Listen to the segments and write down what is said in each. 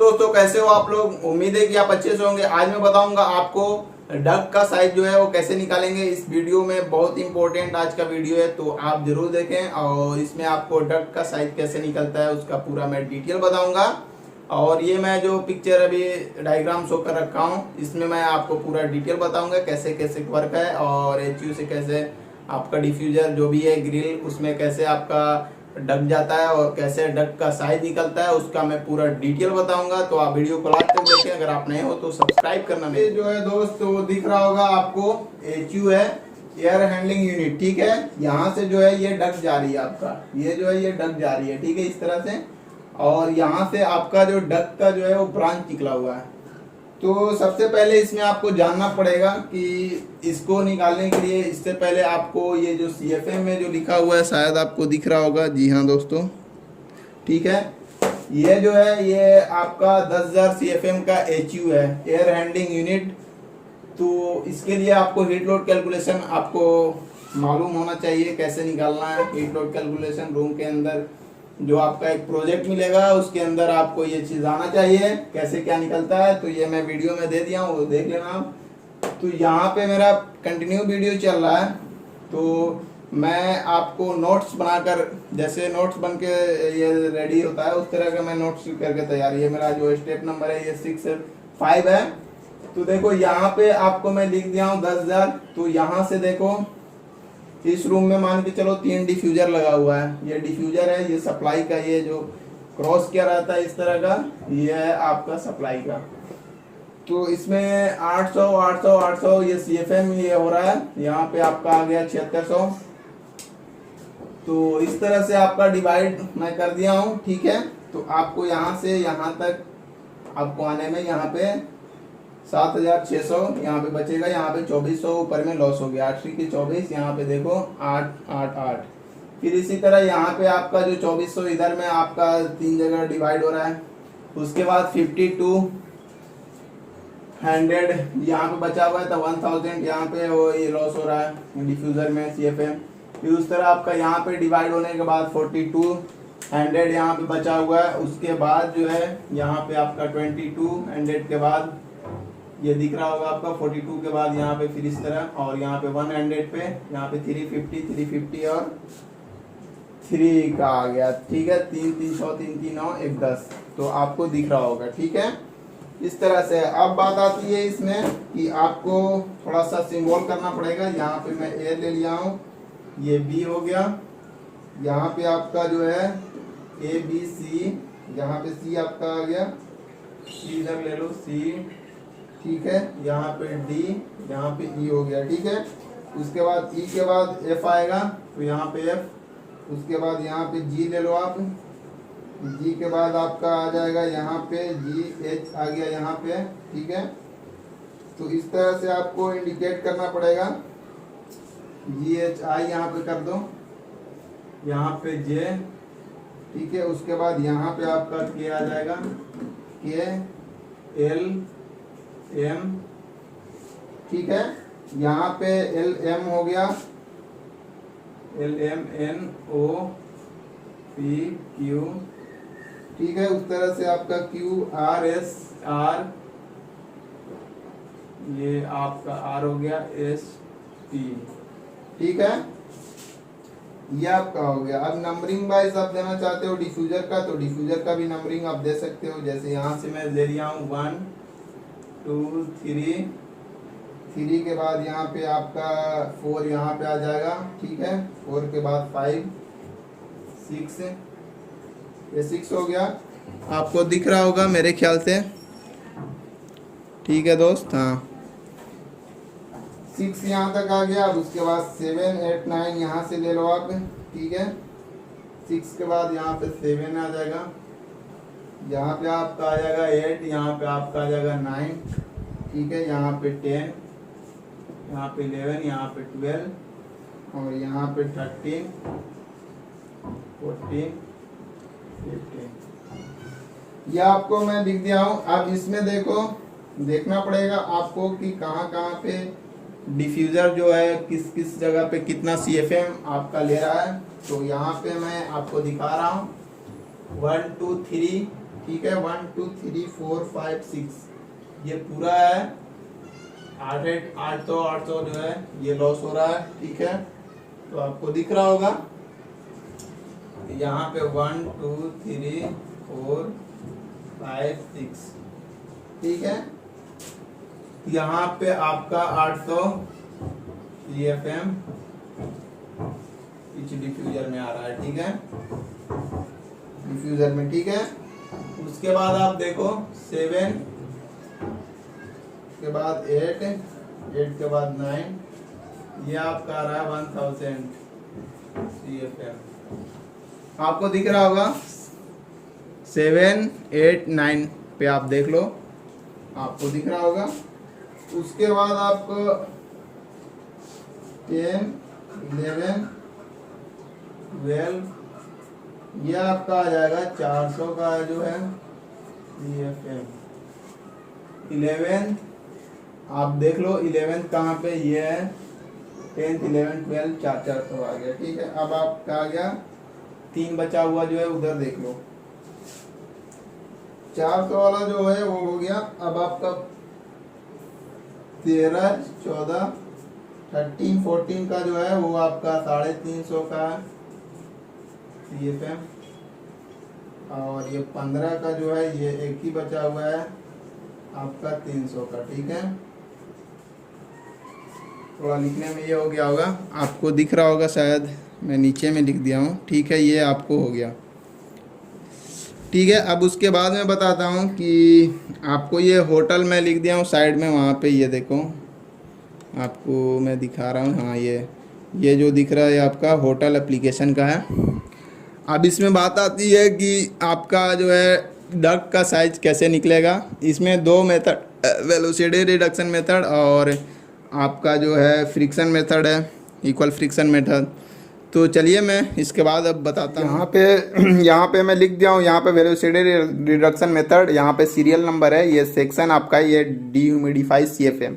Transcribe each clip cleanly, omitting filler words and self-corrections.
दोस्तों कैसे हो आप लोग। उम्मीद है कि आप अच्छे से होंगे। आज मैं बताऊंगा आपको डक का साइज जो है वो कैसे निकालेंगे। इस वीडियो में बहुत इंपॉर्टेंट आज का वीडियो है, तो आप जरूर देखें। और इसमें आपको डक का साइज कैसे निकलता है उसका पूरा मैं डिटेल बताऊंगा। और ये मैं जो पिक्चर अभी डायग्राम शो कर रखा हूँ, इसमें मैं आपको पूरा डिटेल बताऊंगा कैसे कैसे वर्क है, और एचयू से कैसे आपका डिफ्यूजर जो भी है ग्रिल उसमें कैसे आपका डक जाता है और कैसे डक का साइज निकलता है, उसका मैं पूरा डिटेल बताऊंगा। तो आप वीडियो को लास्ट तक देखें। अगर आप नए हो तो सब्सक्राइब करना। ये जो है दोस्त वो दिख रहा होगा आपको, एचयू है, एयर हैंडलिंग यूनिट। ठीक है, यहाँ से जो है ये डक जा रही है आपका, ये जो है ये डक जा रही है। ठीक है, इस तरह से। और यहाँ से आपका जो डक का जो है वो ब्रांच निकला हुआ है। तो सबसे पहले इसमें आपको जानना पड़ेगा कि इसको निकालने के लिए, इससे पहले आपको ये जो CFM में जो लिखा हुआ है शायद आपको दिख रहा होगा। जी हाँ दोस्तों, ठीक है, ये जो है ये आपका 10,000 CFM का HU है, एयर हैंडलिंग यूनिट। तो इसके लिए आपको हीट लोड कैलकुलेशन आपको मालूम होना चाहिए कैसे निकालना है। हीट लोड कैलकुलेशन रूम के अंदर जो आपका एक प्रोजेक्ट मिलेगा उसके अंदर आपको ये चीज आना चाहिए कैसे क्या निकलता है। तो ये मैं वीडियो में दे दिया हूँ, वो देख लेना आप। तो यहाँ पे मेरा कंटिन्यू वीडियो चल रहा है, तो मैं आपको नोट्स बनाकर, जैसे नोट्स बन के ये रेडी होता है उस तरह का मैं नोट्स करके तैयार। ये मेरा जो स्टेप नंबर है ये 6-5 है। तो देखो यहाँ पे आपको मैं लिख दिया हूँ 10,000। तो यहाँ से देखो इस रूम में मान के चलो 3 डिफ्यूजर लगा हुआ है। ये डिफ्यूजर है, ये सप्लाई का, ये जो क्रॉस किया रहता है इस तरह का, ये है आपका सप्लाई का। तो इसमें 800 800 800 ये CFM ये हो रहा है। यहाँ पे आपका आ गया 7600। तो इस तरह से आपका डिवाइड मैं कर दिया हूँ। ठीक है, तो आपको यहाँ से यहाँ तक आपको आने में यहाँ पे 7,600 यहाँ पे बचेगा। यहाँ पे 2,400 ऊपर में लॉस हो गया। 8 की 24, यहाँ पे देखो 8 8 8। फिर इसी तरह यहाँ पे आपका जो 2,400 इधर में आपका 3 जगह डिवाइड हो रहा है। उसके बाद 5200 यहाँ पे बचा हुआ है, तो 1000 यहाँ पे वो ये लॉस हो रहा है डिफ्यूजर में CFM। फिर उस तरह आपका यहाँ पे डिवाइड होने के बाद 4200 यहाँ पे बचा हुआ है। उसके बाद जो है यहाँ पे आपका 2200 के बाद ये दिख रहा होगा आपका 42 के बाद यहाँ पे फिर इस तरह, और यहाँ पे 100 पे यहाँ पे 350 और 3 का आ गया। ठीक है, 3 300 3 3 9 1 10। तो आपको दिख रहा होगा। ठीक है, इस तरह से। अब बात आती है इसमें कि आपको थोड़ा सा सिंबल करना पड़ेगा। यहाँ पे मैं A ले लिया हूँ, ये B हो गया। यहाँ पे आपका जो है A B C, यहाँ पे C आपका आ गया, C इधर ले लो C। ठीक है, यहाँ पे D, यहाँ पे E हो गया। ठीक है, उसके बाद E के बाद F आएगा, तो यहाँ पे F। उसके बाद यहाँ पे G ले लो आप, G के बाद आपका आ जाएगा यहाँ पे G H आ गया यहाँ पे। ठीक है, तो इस तरह से आपको इंडिकेट करना पड़ेगा। G H I यहाँ पे कर दो, यहाँ पे J। ठीक है, उसके बाद यहाँ पे आपका K आ जाएगा, K L M। ठीक है, यहाँ पे L M हो गया, L M N O P Q। ठीक है, उस तरह से आपका Q R S R, ये आपका R हो गया, S T। ठीक है, ये आपका हो गया। अब नंबरिंग वाइज आप देना चाहते हो डिफ्यूजर का, तो डिफ्यूजर का भी नंबरिंग आप दे सकते हो। जैसे यहाँ से मैं दे दिया हूँ 1 2 3 3 के बाद यहाँ पे आपका 4 यहाँ पे आ जाएगा। ठीक है, 4 के बाद 5 6, ये 6 हो गया। आपको दिख रहा होगा मेरे ख्याल से। ठीक है दोस्त, हाँ 6 यहाँ तक आ गया। अब उसके बाद 7 8 9 यहाँ से ले लो आप। ठीक है, 6 के बाद यहाँ पे 7 आ जाएगा, यहाँ पे आपका आ जाएगा 8, यहाँ पे आपका आ जाएगा 9। ठीक है, यहाँ पे 10, यहाँ पे 11, यहाँ पे 12, और यहाँ पे 13 14 15। यह आपको मैं दिख दिया हूँ। अब इसमें देखो, देखना पड़ेगा आपको कि कहाँ कहाँ पे डिफ्यूज़र जो है किस किस जगह पे कितना CFM आपका ले रहा है। तो यहाँ पे मैं आपको दिखा रहा हूँ 1 2 3 ठीक है, 1 2 3 4 5 6 ये पूरा है 800 जो है ये लॉस हो रहा है। ठीक है, तो आपको दिख रहा होगा यहाँ पे 1 2 3 4 5 6। ठीक है, यहाँ पे आपका 800 CFM पीछे डिफ्यूजर में आ रहा है। ठीक है, डिफ्यूजर में। ठीक है, उसके बाद आप देखो 7 के बाद 8 के बाद 9 ये आपका आ रहा है 1000 CFM। आपको दिख रहा होगा 7 8 9 पे आप देख लो, आपको दिख रहा होगा। उसके बाद आपको 10 11 12 ये आपका आ जाएगा 400 का जो है CFM। 11 आप देख लो 11 कहाँ पे ये है 10th 11 12 400 आ गया। ठीक है, अब आपका आ गया 3 बचा हुआ जो है उधर देख लो 400 वाला जो है वो हो गया। अब आपका 13 14 13 14 का जो है वो आपका 350 का CFM और ये 15 का जो है ये एक ही बचा हुआ है आपका 300 का। ठीक है, थोड़ा लिखने में ये हो गया होगा, आपको दिख रहा होगा शायद, मैं नीचे में लिख दिया हूँ। ठीक है, ये आपको हो गया। ठीक है, अब उसके बाद मैं बताता हूँ कि आपको ये होटल मैं लिख दिया हूँ साइड में, वहाँ पे ये देखो आपको मैं दिखा रहा हूँ। हाँ, ये जो दिख रहा है आपका होटल एप्लीकेशन का है। अब इसमें बात आती है कि आपका जो है डक्ट का साइज कैसे निकलेगा। इसमें 2 मेथड, वेलोसिटी रिडक्शन मेथड और आपका जो है फ्रिक्शन मेथड है, इक्वल फ्रिक्शन मेथड। तो चलिए मैं इसके बाद अब बताता हूँ। यहाँ पे मैं लिख दिया हूँ, यहाँ पे वेलोसिटी रिडक्शन मेथड, यहाँ पे सीरियल नंबर है, ये सेक्शन आपका ये डीह्यूमिडिफाई CFM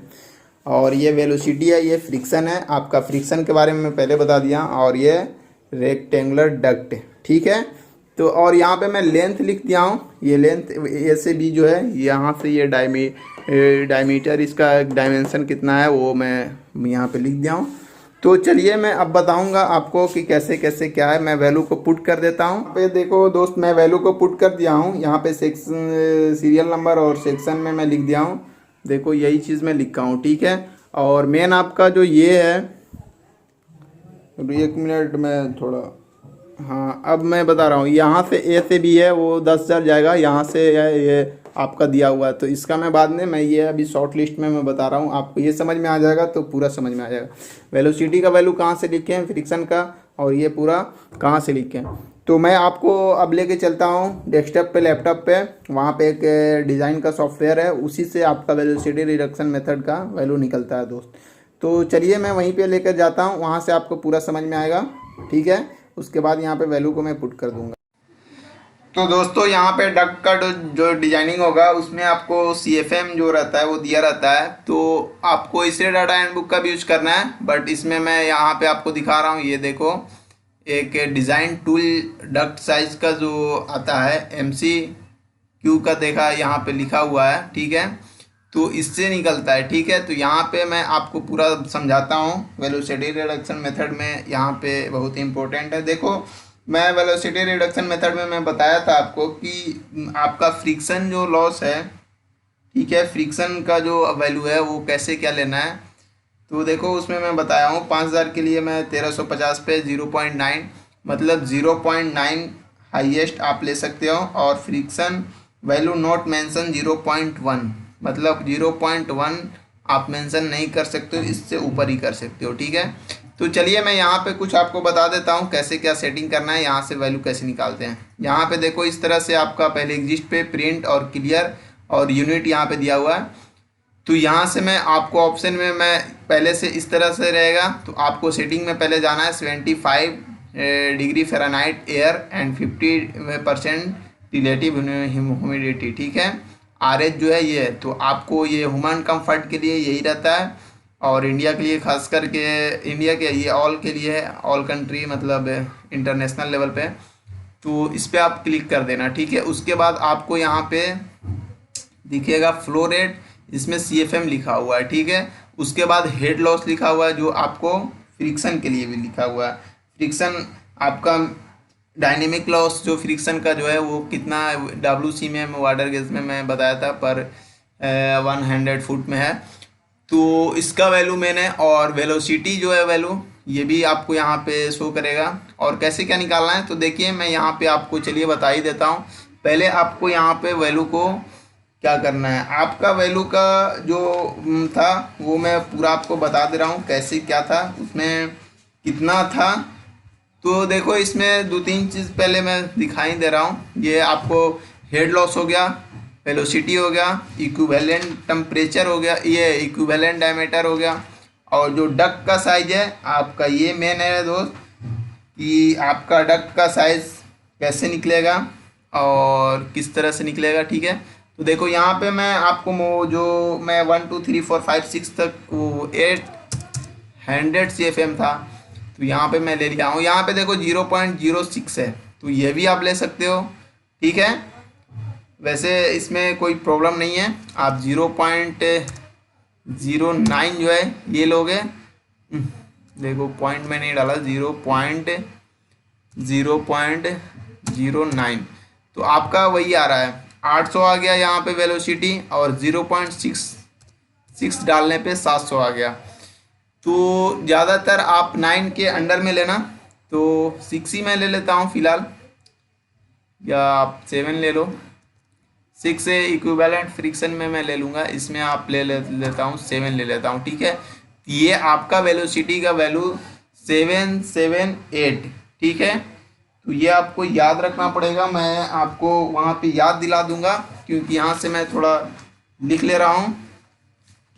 और ये वेलोसिटी है, ये फ्रिक्शन है। आपका फ्रिक्शन के बारे में मैं पहले बता दिया और ये रेक्टेंगुलर डक्ट। ठीक है, तो और यहाँ पे मैं लेंथ लिख दिया हूँ, ये लेंथ ए से बी जो है, यहाँ से ये डायमीटर इसका डायमेंशन कितना है वो मैं यहाँ पे लिख दिया हूँ। तो चलिए मैं अब बताऊंगा आपको कि कैसे कैसे क्या है। मैं वैल्यू को पुट कर देता हूँ। पे देखो दोस्त, मैं वैल्यू को पुट कर दिया हूँ, यहाँ पे सेक्शन सीरियल नंबर और सेक्शन में मैं लिख दिया हूँ। देखो यही चीज़ मैं लिखा हूँ। ठीक है, और मेन आपका जो ये है, 1 मिनट में थोड़ा, हाँ अब मैं बता रहा हूँ, यहाँ से ए से बी है वो 10,000 जाएगा, यहाँ से ये आपका दिया हुआ है। तो इसका मैं बाद में, मैं ये अभी शॉर्ट लिस्ट में मैं बता रहा हूँ, आपको ये समझ में आ जाएगा तो पूरा समझ में आ जाएगा। वेलोसिटी का वैल्यू कहाँ से लिखे हैं, फ्रिक्शन का, और ये पूरा कहाँ से लिखे हैं। तो मैं आपको अब लेके चलता हूँ डेस्कटॉप पे, लैपटॉप पे, वहाँ पे एक डिज़ाइन का सॉफ्टवेयर है, उसी से आपका वेलोसिटी रिडक्शन मेथड का वैल्यू निकलता है दोस्त। तो चलिए मैं वहीं पे लेकर जाता हूँ, वहाँ से आपको पूरा समझ में आएगा। ठीक है, उसके बाद यहाँ पे वैल्यू को मैं पुट कर दूंगा। तो दोस्तों यहाँ पे डक्ट का जो डिजाइनिंग होगा उसमें आपको CFM जो रहता है वो दिया रहता है। तो आपको इसे डाटा हैंडबुक का भी यूज करना है, बट इसमें मैं यहाँ पे आपको दिखा रहा हूँ। ये देखो एक डिज़ाइन टूल डक्ट साइज का जो आता है MCQ का, देखा यहाँ पे लिखा हुआ है। ठीक है, तो इससे निकलता है। ठीक है, तो यहाँ पे मैं आपको पूरा समझाता हूँ। वेलोसिटी रिडक्शन मेथड में यहाँ पे बहुत इंपॉर्टेंट है। देखो मैं वेलोसिटी रिडक्शन मेथड में मैं बताया था आपको कि आपका फ्रिक्शन जो लॉस है, ठीक है, फ्रिक्शन का जो वैल्यू है वो कैसे क्या लेना है। तो देखो उसमें मैं बताया हूँ 5000 के लिए मैं 1350 पे 0.9 मतलब 0.9 हाईएस्ट आप ले सकते हो, और फ्रिक्शन वैल्यू नॉट मेंशन 0.1 मतलब 0.1 आप मेंशन नहीं कर सकते हो, इससे ऊपर ही कर सकते हो। ठीक है, तो चलिए मैं यहाँ पे कुछ आपको बता देता हूँ कैसे क्या सेटिंग करना है, यहाँ से वैल्यू कैसे निकालते हैं। यहाँ पे देखो इस तरह से आपका पहले एग्जिस्ट पे प्रिंट और क्लियर और यूनिट यहाँ पे दिया हुआ है। तो यहाँ से मैं आपको ऑप्शन में मैं पहले से इस तरह से रहेगा, तो आपको सेटिंग में पहले जाना है 75 degree Fahrenheit air and 50% relative humidity. ठीक है, RH जो है ये है, तो आपको ये ह्यूमन कंफर्ट के लिए यही रहता है, और इंडिया के लिए खास करके, इंडिया के ये ऑल के लिए है, ऑल कंट्री मतलब इंटरनेशनल लेवल पे। तो इस पर आप क्लिक कर देना, ठीक है। उसके बाद आपको यहाँ पे दिखेगा फ्लो रेट, इसमें CFM लिखा हुआ है, ठीक है। उसके बाद हेड लॉस लिखा हुआ है, जो आपको फ्रिक्शन के लिए भी लिखा हुआ है। फ्रिक्शन आपका डायनेमिक लॉस जो फ्रिक्शन का जो है वो कितना WC में वाटर गेज में मैं बताया था पर 100 फुट में है। तो इसका वैल्यू मैंने, और वेलोसिटी जो है वैल्यू ये भी आपको यहाँ पे शो करेगा। और कैसे क्या निकालना है तो देखिए मैं यहाँ पे आपको चलिए बता ही देता हूँ। पहले आपको यहाँ पे वैल्यू को क्या करना है, आपका वैल्यू का जो था वो मैं पूरा आपको बता दे रहा हूँ कैसे क्या था, उसमें कितना था। तो देखो इसमें 2-3 चीज़ पहले मैं दिखाई दे रहा हूँ। ये आपको हेड लॉस हो गया, वेलोसिटी हो गया, इक्विवेलेंट टेम्परेचर हो गया, ये इक्विवेलेंट डायमीटर हो गया, और जो डक का साइज है आपका, ये मेन है दोस्त कि आपका डक का साइज कैसे निकलेगा और किस तरह से निकलेगा, ठीक है। तो देखो यहाँ पे मैं आपको जो मैं 1 2 3 4 5 6 तक वो 800 CFM था, तो यहाँ पे मैं ले लिया हूँ। यहाँ पे देखो 0.06 है, तो ये भी आप ले सकते हो, ठीक है। वैसे इसमें कोई प्रॉब्लम नहीं है, आप 0.09 जो है ये लोगे। देखो पॉइंट में नहीं डाला, 0.09, तो आपका वही आ रहा है 800 आ गया यहाँ पे वेलोसिटी, और 0.66 डालने पे 700 आ गया। तो ज़्यादातर आप 9 के अंडर में लेना, तो 6 ही मैं ले लेता हूँ फ़िलहाल, या आप 7 ले लो। 6 से इक्विवेलेंट फ्रिक्शन में मैं ले लूँगा, इसमें आप लेता हूँ 7 ले लेता हूँ, ठीक है। ये आपका वेलोसिटी का वैल्यू 778, ठीक है। तो ये आपको याद रखना पड़ेगा, मैं आपको वहाँ पे याद दिला दूंगा, क्योंकि यहाँ से मैं थोड़ा लिख ले रहा हूँ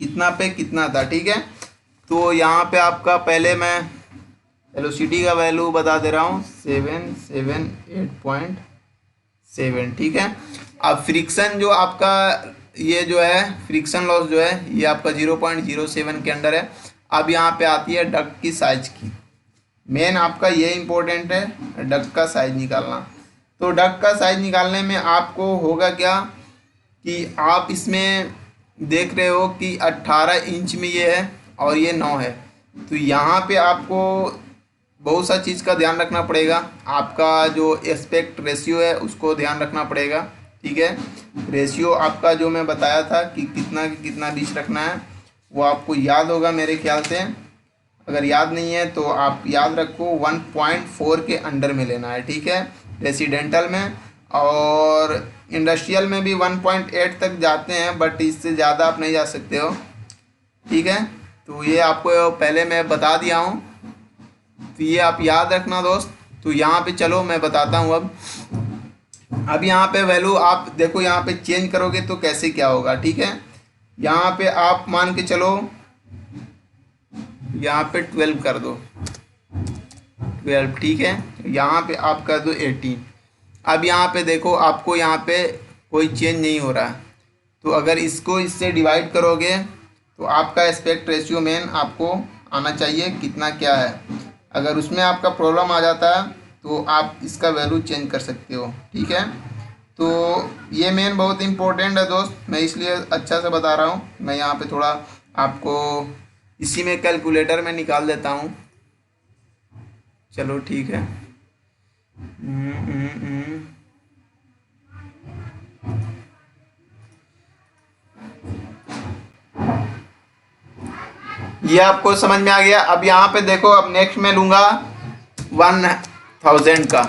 कितना पे कितना था, ठीक है। तो यहाँ पे आपका पहले मैं वेलोसिटी का वैल्यू बता दे रहा हूँ 778.7, ठीक है। अब फ्रिक्शन जो आपका ये जो है फ्रिक्शन लॉस जो है ये आपका 0.07 के अंडर है। अब यहाँ पे आती है डक की साइज की, मेन आपका ये इम्पोर्टेंट है डक का साइज निकालना। तो डक का साइज निकालने में आपको होगा क्या कि आप इसमें देख रहे हो कि 18 इंच में ये है और ये 9 है, तो यहाँ पे आपको बहुत सा चीज़ का ध्यान रखना पड़ेगा। आपका जो एस्पेक्ट रेशियो है उसको ध्यान रखना पड़ेगा, ठीक है। रेशियो आपका जो मैं बताया था कि कितना डिश रखना है वो आपको याद होगा मेरे ख्याल से। अगर याद नहीं है तो आप याद रखो 1.4 के अंडर में लेना है, ठीक है, रेसिडेंटल में। और इंडस्ट्रियल में भी 1.8 तक जाते हैं, बट इससे ज़्यादा आप नहीं जा सकते हो, ठीक है। तो ये आपको पहले मैं बता दिया हूँ, तो ये आप याद रखना दोस्त। तो यहाँ पे चलो मैं बताता हूँ अब यहाँ पे वैल्यू आप देखो, यहाँ पे चेंज करोगे तो कैसे क्या होगा, ठीक है। यहाँ पे आप मान के चलो, यहाँ पे 12 कर दो, 12, ठीक है। यहाँ पे आप कर दो 18। अब यहाँ पे देखो आपको यहाँ पे कोई चेंज नहीं हो रहा, तो अगर इसको इससे डिवाइड करोगे तो आपका एस्पेक्ट रेशियो मेन आपको आना चाहिए कितना क्या है। अगर उसमें आपका प्रॉब्लम आ जाता है तो आप इसका वैल्यू चेंज कर सकते हो, ठीक है। तो ये मेन बहुत इम्पोर्टेंट है दोस्त, मैं इसलिए अच्छा से बता रहा हूँ। मैं यहाँ पे थोड़ा आपको इसी में कैलकुलेटर में निकाल देता हूँ, चलो ठीक है। ये आपको समझ में आ गया। अब यहाँ पे देखो, अब नेक्स्ट मैं लूँगा 1000 का।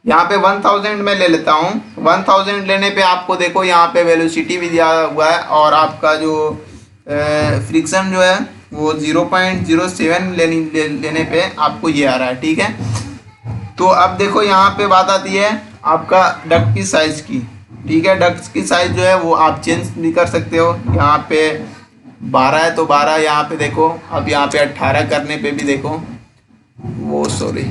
यहाँ पे 1000 में ले लेता हूँ। 1000 लेने पे आपको देखो यहाँ पे वेलोसिटी भी दिया हुआ है, और आपका जो फ्रिक्शन जो है वो 0.07 लेने पे आपको ये आ रहा है, ठीक है। तो अब देखो यहाँ पे बात आती है आपका डक्ट की साइज की, ठीक है। डक्ट की साइज जो है वो आप चेंज भी कर सकते हो। यहाँ पे 12 है तो 12, यहाँ पे देखो। अब यहाँ पे 18 करने पे भी देखो, वो सॉरी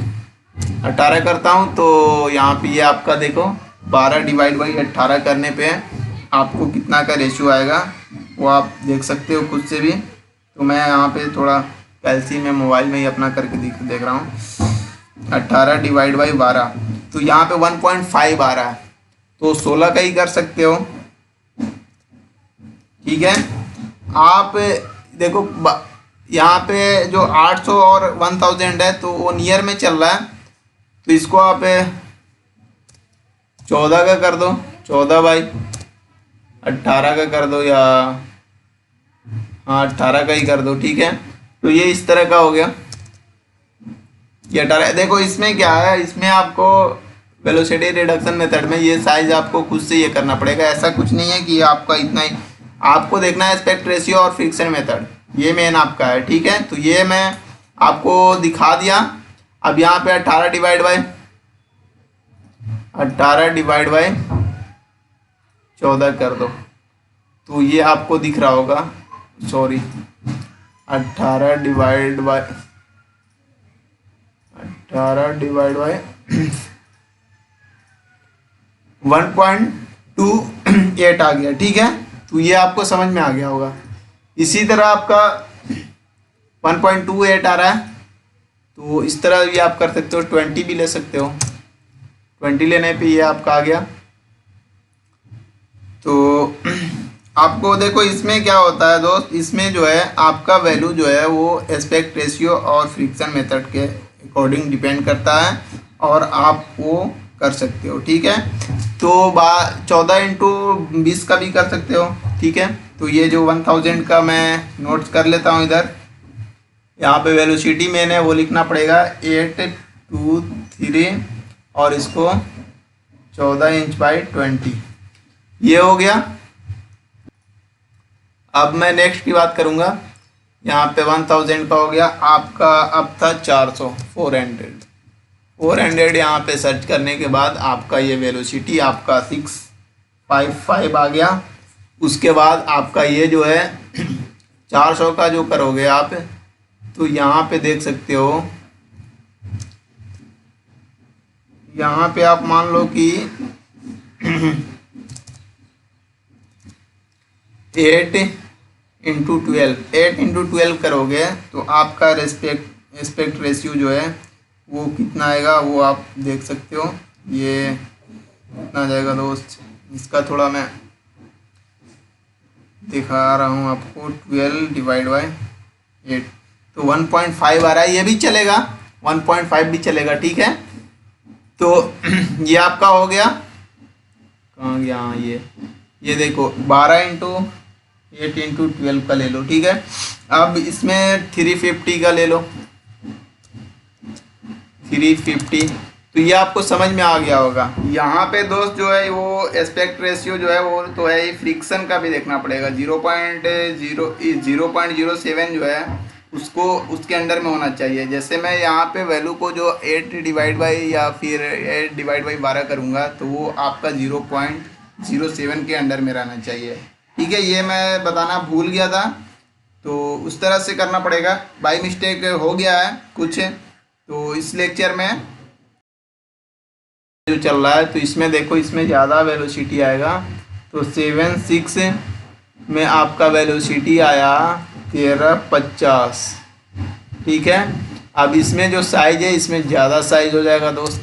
18 करता हूँ तो यहाँ पे ये आपका देखो 12 डिवाइड बाई 18 करने पे आपको कितना का रेशियो आएगा वो आप देख सकते हो खुद से भी। तो मैं यहाँ पे थोड़ा कैलसी में मोबाइल में ही अपना करके देख रहा हूँ। 18 डिवाइड बाई 12, तो यहाँ पे 1.5 आ रहा है, तो 16 का ही कर सकते हो। ठीक है, आप देखो यहाँ पे जो 800 और 1000 है तो वो नियर में चल रहा है, तो इसको आप 14 का कर दो, 14 बाई 18 का कर दो, या हाँ 18 का ही कर दो। ठीक है, तो ये इस तरह का हो गया, ये 18। देखो इसमें क्या है, इसमें आपको वेलोसिटी रिडक्शन मेथड में ये साइज आपको खुद से ये करना पड़ेगा, ऐसा कुछ नहीं है कि आपका इतना ही, आपको देखना है एस्पेक्ट रेशियो और फ्रिक्शन मेथड, ये मेन आपका है। ठीक है, तो ये मैं आपको दिखा दिया। अब यहाँ पे 18 डिवाइड बाय 14 कर दो, तो ये आपको दिख रहा होगा, सॉरी 18 डिवाइड बाय 1.28 आ गया। ठीक है, तो ये आपको समझ में आ गया होगा। इसी तरह आपका 1.28 आ रहा है, तो इस तरह भी आप कर सकते हो, 20 भी ले सकते हो, 20 लेने पे ये आपका आ गया। तो आपको देखो इसमें क्या होता है दोस्त, इसमें जो है आपका वैल्यू जो है वो एस्पेक्ट रेशियो और फ्रिक्शन मेथड के अकॉर्डिंग डिपेंड करता है, और आप वो कर सकते हो। ठीक है, तो 14 इंटू 20 का भी कर सकते हो। ठीक है, तो ये जो 1000 का मैं नोट्स कर लेता हूँ इधर, यहाँ पे वेलोसिटी मैंने वो लिखना पड़ेगा 823, और इसको 14 इंच बाई 20, ये हो गया। अब मैं नेक्स्ट की बात करूँगा, यहाँ पे 1000 का हो गया आपका, अब था 400 यहाँ पे सर्च करने के बाद आपका ये वेलोसिटी आपका 655 आ गया। उसके बाद आपका ये जो है 400 का जो करोगे आप, तो यहाँ पे देख सकते हो, यहाँ पे आप मान लो कि 8 इंटू 12 करोगे तो आपका एस्पेक्ट रेशियो जो है वो कितना आएगा, वो आप देख सकते हो। ये कितना जाएगा दोस्त, इसका थोड़ा मैं दिखा रहा हूँ आपको, 12 डिवाइड बाई 8, तो 1.5 आ रहा है, ये भी चलेगा, 1.5 भी चलेगा। ठीक है, तो ये आपका हो गया, कहाँ गया ये देखो 12 इंटू 8 इंटू 12 का ले लो। ठीक है, अब इसमें 350 का ले लो, 350, तो ये आपको समझ में आ गया होगा। यहाँ पे दोस्त जो है वो एस्पेक्ट रेशियो जो है वो तो है ही, फ्रिक्शन का भी देखना पड़ेगा, 0.07 जो है उसको उसके अंडर में होना चाहिए। जैसे मैं यहाँ पे वैल्यू को जो 8 डिवाइड बाई या फिर 8 डिवाइड बाई 12 करूँगा, तो वो आपका 0.07 के अंडर में रहना चाहिए। ठीक है, ये मैं बताना भूल गया था, तो उस तरह से करना पड़ेगा, बाई मिस्टेक हो गया है कुछ। तो इस लेक्चर में जो चल रहा है, तो इसमें देखो इसमें ज़्यादा वेलोसिटी आएगा, तो 76 में आपका वेलोसिटी आया 1350। ठीक है, अब इसमें जो साइज है इसमें ज़्यादा साइज हो जाएगा दोस्त।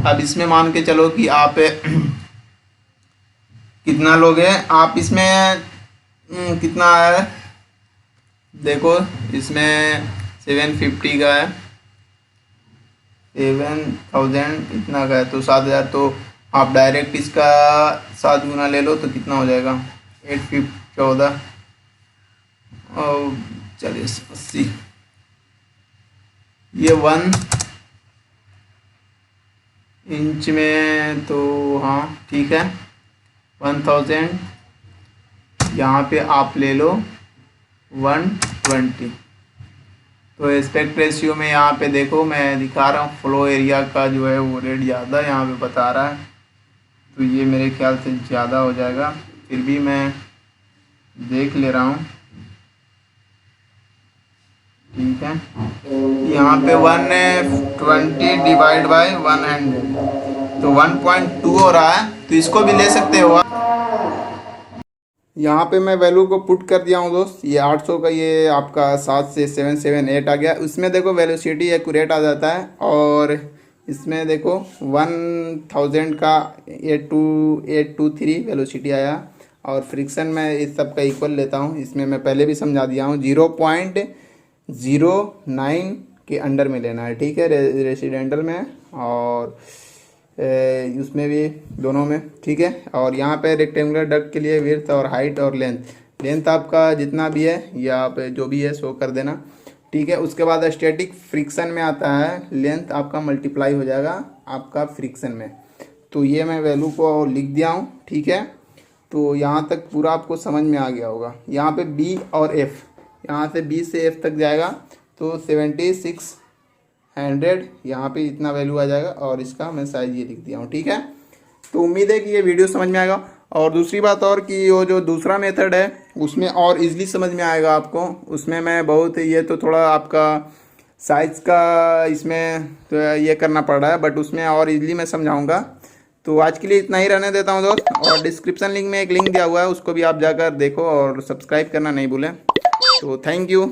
अब इसमें मान के चलो कि आप कितना लोगे, आप इसमें कितना है देखो, इसमें 750 का है, 7000 इतना का है, तो 7000, तो आप डायरेक्ट इसका 7 गुना ले लो, तो कितना हो जाएगा 14 और चलिए 80, ये 1 इंच में, तो हाँ ठीक है 1000, यहाँ पे आप ले लो 120। तो एस्पेक्ट रेशियो में यहाँ पे देखो मैं दिखा रहा हूँ, फ्लो एरिया का जो है वो रेट ज़्यादा यहाँ पे बता रहा है, तो ये मेरे ख्याल से ज़्यादा हो जाएगा, फिर भी मैं देख ले रहा हूँ। ठीक है, यहाँ पे 120 डिवाइड बाई 100, तो 1.2 हो रहा है, तो इसको भी ले सकते हो। यहाँ पे मैं वैल्यू को पुट कर दिया हूँ दोस्त, ये 800 का ये आपका 7 से 778 आ गया। उसमें देखो वेलोसिटी एक्यूरेट आ जाता है, और इसमें देखो 1000 का 82823 वेलोसिटी आया। और फ्रिक्शन में इस सब का इक्वल लेता हूँ, इसमें मैं पहले भी समझा दिया हूँ, 0.09 के अंडर में लेना है, ठीक है, रेसिडेंटल में और उसमें भी, दोनों में, ठीक है। और यहाँ पे रेक्टेंगुलर डक्ट के लिए विड्थ और हाइट और लेंथ आपका जितना भी है ये आप जो भी है शो कर देना, ठीक है। उसके बाद स्टैटिक फ्रिक्शन में आता है, लेंथ आपका मल्टीप्लाई हो जाएगा आपका फ्रिक्शन में। तो ये मैं वैल्यू को लिख दिया हूँ, ठीक है। तो यहाँ तक पूरा आपको समझ में आ गया होगा। यहाँ पे बी और एफ, यहाँ से बी से एफ तक जाएगा तो 7600 यहाँ पे इतना वैल्यू आ जाएगा। और इसका मैं साइज ये लिख दिया हूँ, ठीक है। तो उम्मीद है कि ये वीडियो समझ में आएगा। और दूसरी बात और कि वो जो दूसरा मेथड है उसमें और इजीली समझ में आएगा आपको। उसमें मैं बहुत, ये तो थोड़ा आपका साइज का इसमें तो ये करना पड़ रहा है, बट उसमें और इजीली मैं समझाऊंगा। तो आज के लिए इतना ही रहने देता हूँ दोस्त। और डिस्क्रिप्शन लिंक में एक लिंक दिया हुआ है, उसको भी आप जाकर देखो और सब्सक्राइब करना नहीं भूलें। तो थैंक यू।